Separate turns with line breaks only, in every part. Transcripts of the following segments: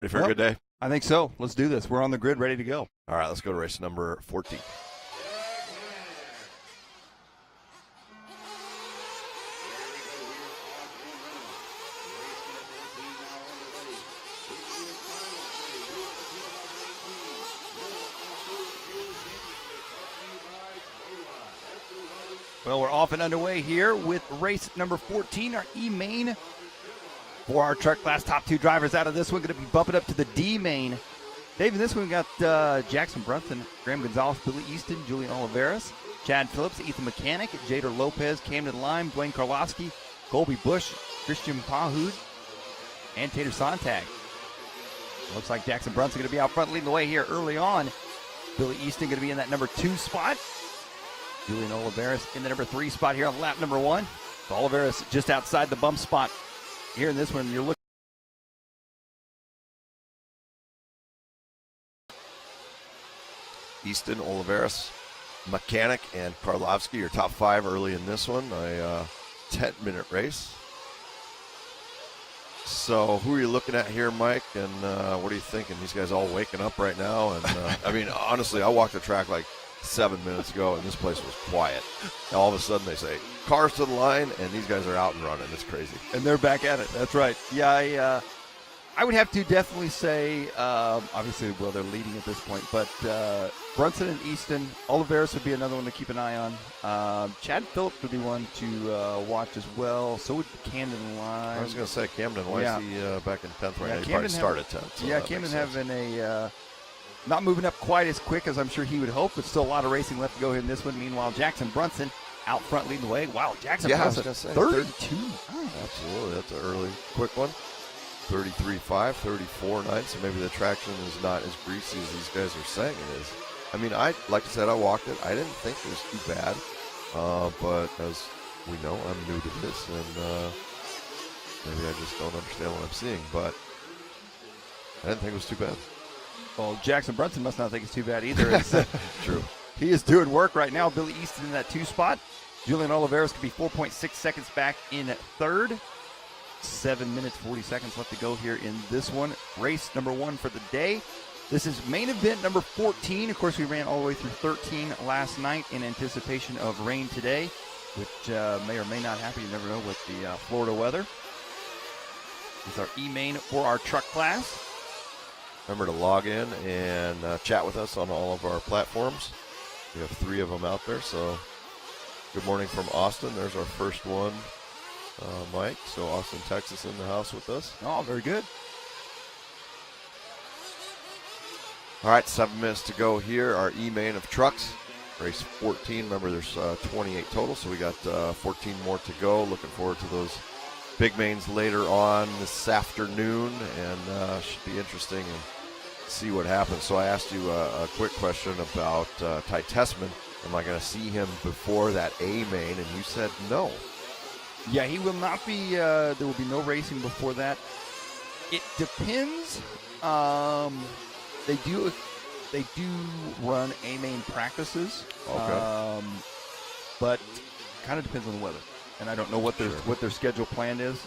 Ready for a good day?
I think so. Let's do this. We're on the grid, ready to go.
All right, let's go to race number 14.
Well, we're off and underway here with race number 14, our E-Main. For our truck class, top two drivers out of this one going to be bumping up to the D-Main. Dave, in this one we got Jackson Brunson, Graham Gonzales, Billy Easton, Julien Oliveras, Chad Phillips, Ethan Mackanick, Jader Lopez, Camden Lime, Duane Karlovsky, Colby Bush, Christian PaHud, and Tater Sontag. Looks like Jackson Brunson going to be out front leading the way here early on. Billy Easton going to be in that number 2 spot. Julien Oliveras in the number 3 spot here on lap number 1. Oliveras just outside the bump spot. Here in this one, you're looking.
Easton, Oliveras, Mackanick, and Karlovsky, your top 5 early in this one. A 10-minute race. So who are you looking at here, Mike? And what are you thinking? These guys all waking up right now. And I mean, honestly, I walked the track like 7 minutes ago, and this place was quiet. Now, all of a sudden, they say, cars to the line, and these guys are out and running. It's crazy.
And they're back at it. That's right. Yeah, I would have to definitely say, obviously, well, they're leading at this point, but Brunson and Easton, Oliveras would be another one to keep an eye on. Chad Phillips would be one to watch as well. So would Camden Lime.
I was going to say, Camden, why is he back in 10th right now? He probably started 10th. So
yeah, Camden having a... not moving up quite as quick as I'm sure he would hope, but still a lot of racing left to go here in this one. Meanwhile, Jackson Brunson out front leading the way. Wow, Jackson Brunson, 32.
Absolutely, that's an early, quick one. 33.5, 34.9, so maybe the traction is not as greasy as these guys are saying it is. I mean, like I said, I walked it. I didn't think it was too bad, but as we know, I'm new to this, and maybe I just don't understand what I'm seeing, but I didn't think it was too bad.
Well, Jackson Brunson must not think it's too bad either.
True.
He is doing work right now. Billy Easton in that 2 spot. Julien Oliveras could be 4.6 seconds back in 3rd. 7 minutes, 40 seconds left to go here in this one. Race number 1 for the day. This is main event number 14. Of course, we ran all the way through 13 last night in anticipation of rain today, which may or may not happen. You never know with the Florida weather. This is our E-Main for our truck class.
Remember to log in and chat with us on all of our platforms. We have 3 of them out there, so good morning from Austin. There's our first one, Mike. So Austin, Texas in the house with us.
Oh, very good.
All right, 7 minutes to go here. Our E-Main of trucks, race 14. Remember, there's 28 total, so we got 14 more to go. Looking forward to those big mains later on this afternoon, and should be interesting and see what happens. So I asked you a quick question about Ty Tessman. Am I going to see him before that A-Main? And you said no.
Yeah, he will not be. There will be no racing before that. It depends. They do run A-Main practices.
Okay.
But kind of depends on the weather. And I don't know what their schedule plan is.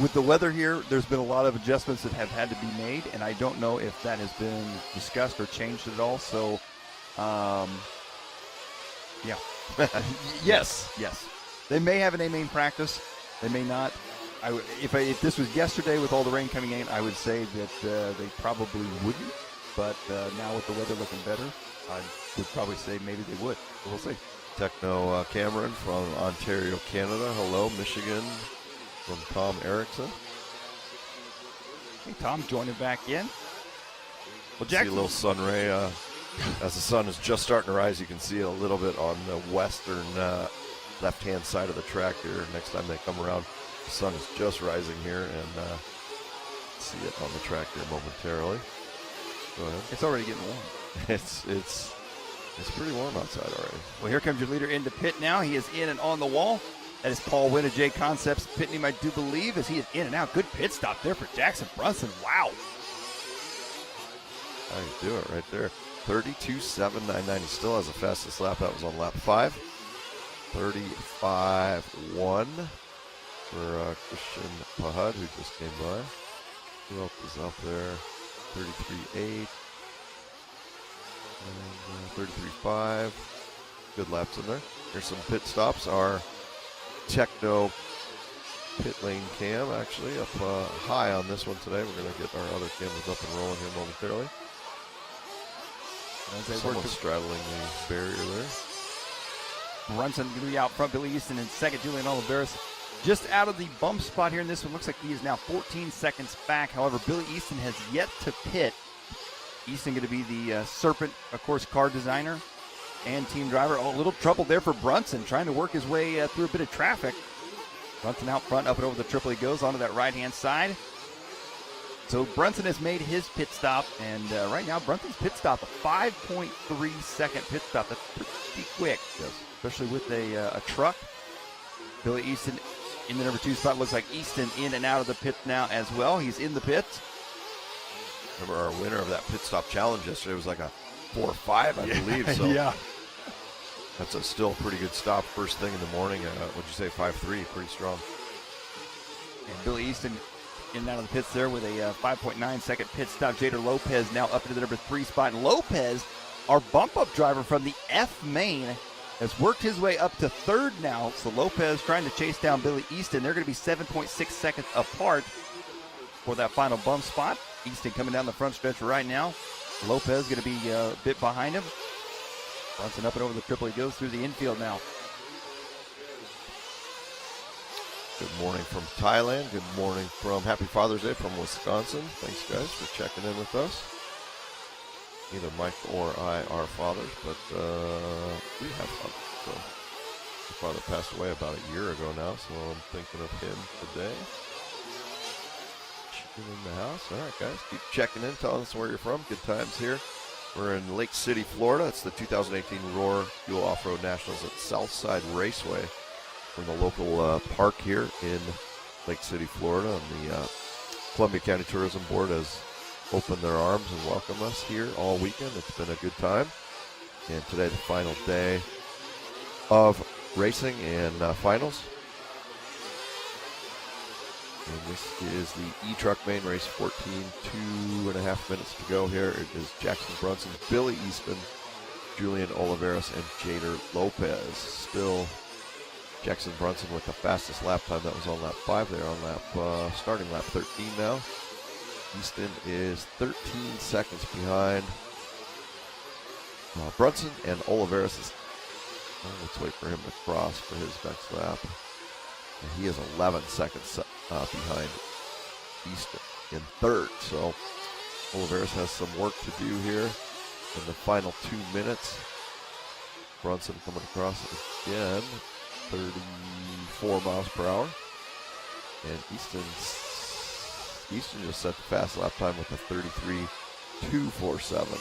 With the weather here, there's been a lot of adjustments that have had to be made, and I don't know if that has been discussed or changed at all. So, yeah. Yes. They may have an A-Main practice. They may not. If this was yesterday with all the rain coming in, I would say that they probably wouldn't. But now with the weather looking better, I would probably say maybe they would. But we'll see.
Techno Cameron from Ontario, Canada. Hello, Michigan from Tom Erickson.
Hey, Tom, joining back in. Well,
Jackson. See a little sun ray. As the sun is just starting to rise, you can see it a little bit on the western left-hand side of the track here. Next time they come around, the sun is just rising here, and see it on the track here momentarily. Go ahead.
It's already getting warm.
It's pretty warm outside already.
Well, here comes your leader into pit now. He is in and on the wall. That is Paul Wynn of J Concepts pitting him, I do believe, as he is in and out. Good pit stop there for Jackson Brunson. Wow.
How you do it right there. 32.799. He still has the fastest lap. That was on lap 5. 35.1 for Christian PaHud, who just came by. Who else is up there? 33.8. 33.5. Good laps in there. Here's some pit stops. Our Techno pit lane cam actually up high on this one today. We're going to get our other cameras up and rolling here momentarily. Someone's straddling the barrier there.
Brunson going to be out front. Billy Easton in second. Julien Oliveras just out of the bump spot here in this one. Looks like he is now 14 seconds back. However, Billy Easton has yet to pit. Easton going to be the Serpent, of course, car designer and team driver. Oh, a little trouble there for Brunson, trying to work his way through a bit of traffic. Brunson out front, up and over the triple. He goes onto that right-hand side. So Brunson has made his pit stop, and right now Brunson's pit stop, a 5.3 second pit stop. That's pretty quick,
yes,
especially with a truck. Billy Easton in the number 2 spot. Looks like Easton in and out of the pit now as well. He's in the pits.
Remember our winner of that pit stop challenge yesterday was like a 4 or 5, I believe. So
yeah.
That's a still pretty good stop first thing in the morning. What'd you say, 5.3, pretty strong.
And Billy Easton in and out of the pits there with a 5.9 second pit stop. Jader Lopez now up into the number 3 spot. And Lopez, our bump-up driver from the F main, has worked his way up to 3rd now. So Lopez trying to chase down Billy Easton. They're going to be 7.6 seconds apart for that final bump spot. Easton coming down the front stretch right now. Lopez going to be a bit behind him. Brunson up and over the triple. He goes through the infield now.
Good morning from Thailand. Good morning from Happy Father's Day from Wisconsin. Thanks, guys, for checking in with us. Neither Mike or I are fathers, but we have fun. So my father passed away about a year ago now, so I'm thinking of him today. Chicken in the house. All right, guys, keep checking in, telling us where you're from. Good times here. We're in Lake City, Florida. It's the 2018 Roar Fuel Off-Road Nationals at Southside Raceway from the local park here in Lake City, Florida. And the Columbia County Tourism Board has opened their arms and welcomed us here all weekend. It's been a good time. And today, the final day of racing and finals. And this is the E-Truck main race, 14, 2.5 minutes to go here. It is Jackson Brunson, Billy Easton, Julien Oliveras, and Jader Lopez. Still Jackson Brunson with the fastest lap time. That was on lap 5. They're on starting lap 13 now. Easton is 13 seconds behind Brunson, and Oliveras is, let's wait for him to cross for his next lap. And he is 11 seconds behind Easton in 3rd. So Oliveras has some work to do here in the final 2 minutes. Brunson coming across again, 34 miles per hour. And Easton just set the fast lap time with a 33.247,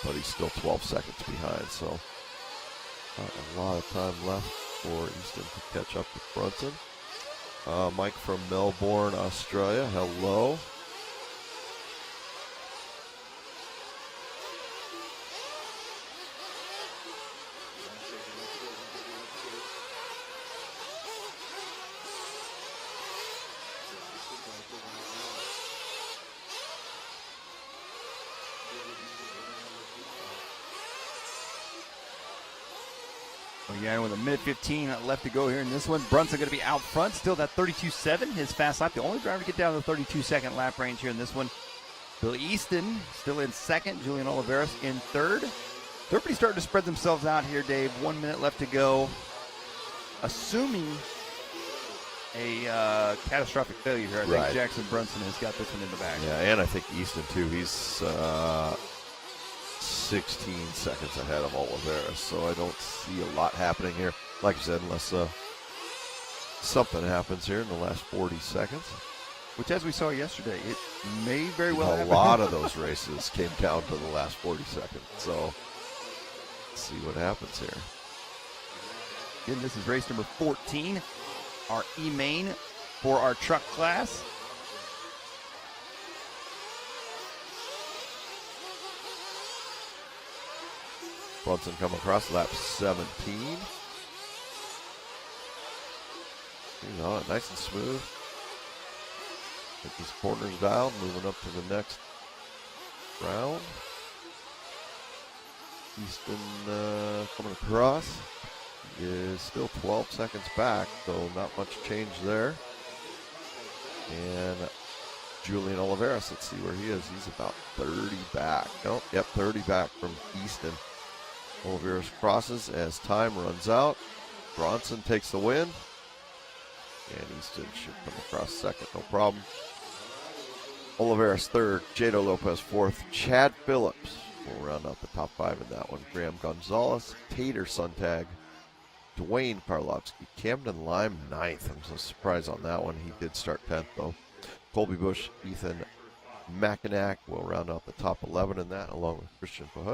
but he's still 12 seconds behind. So not a lot of time left for Easton to catch up with Brunson. Mike from Melbourne, Australia. Hello.
Yeah, with a minute 15 left to go here in this one. Brunson going to be out front. Still that 32.7, his fast lap. The only driver to get down to the 32-second lap range here in this one. Billy Easton still in 2nd. Julien Oliveras in 3rd. They're pretty starting to spread themselves out here, Dave. 1 minute left to go. Assuming a catastrophic failure here. I think Jackson Brunson has got this one in the bag.
Yeah, and I think Easton, too. He's 16 seconds ahead of Oliveras, so I don't see a lot happening here. Like I said, unless something happens here in the last 40 seconds.
Which, as we saw yesterday, it may very well happen.
A lot of those races came down to the last 40 seconds, so let's see what happens here.
Again, this is race number 14, our E-Main for our truck class.
Brunson coming across lap 17. Nice and smooth. Get these corners down, moving up to the next round. Easton coming across. He is still 12 seconds back, so not much change there. And Julien Oliveras, let's see where he is. He's about 30 back. Nope, yep, 30 back from Easton. Oliveras crosses as time runs out. Brunson takes the win. And Easton should come across second, no problem. Oliveras third, Jader Lopez fourth, Chad Phillips will round out the top five in that one. Graham Gonzales, Tater Sontag, Duane Karlovsky, Camden Lime ninth. I'm so surprised on that one. He did start 10th though. Colby Bush, Ethan Mackanick will round out the top 11 in that, along with Christian PaHud.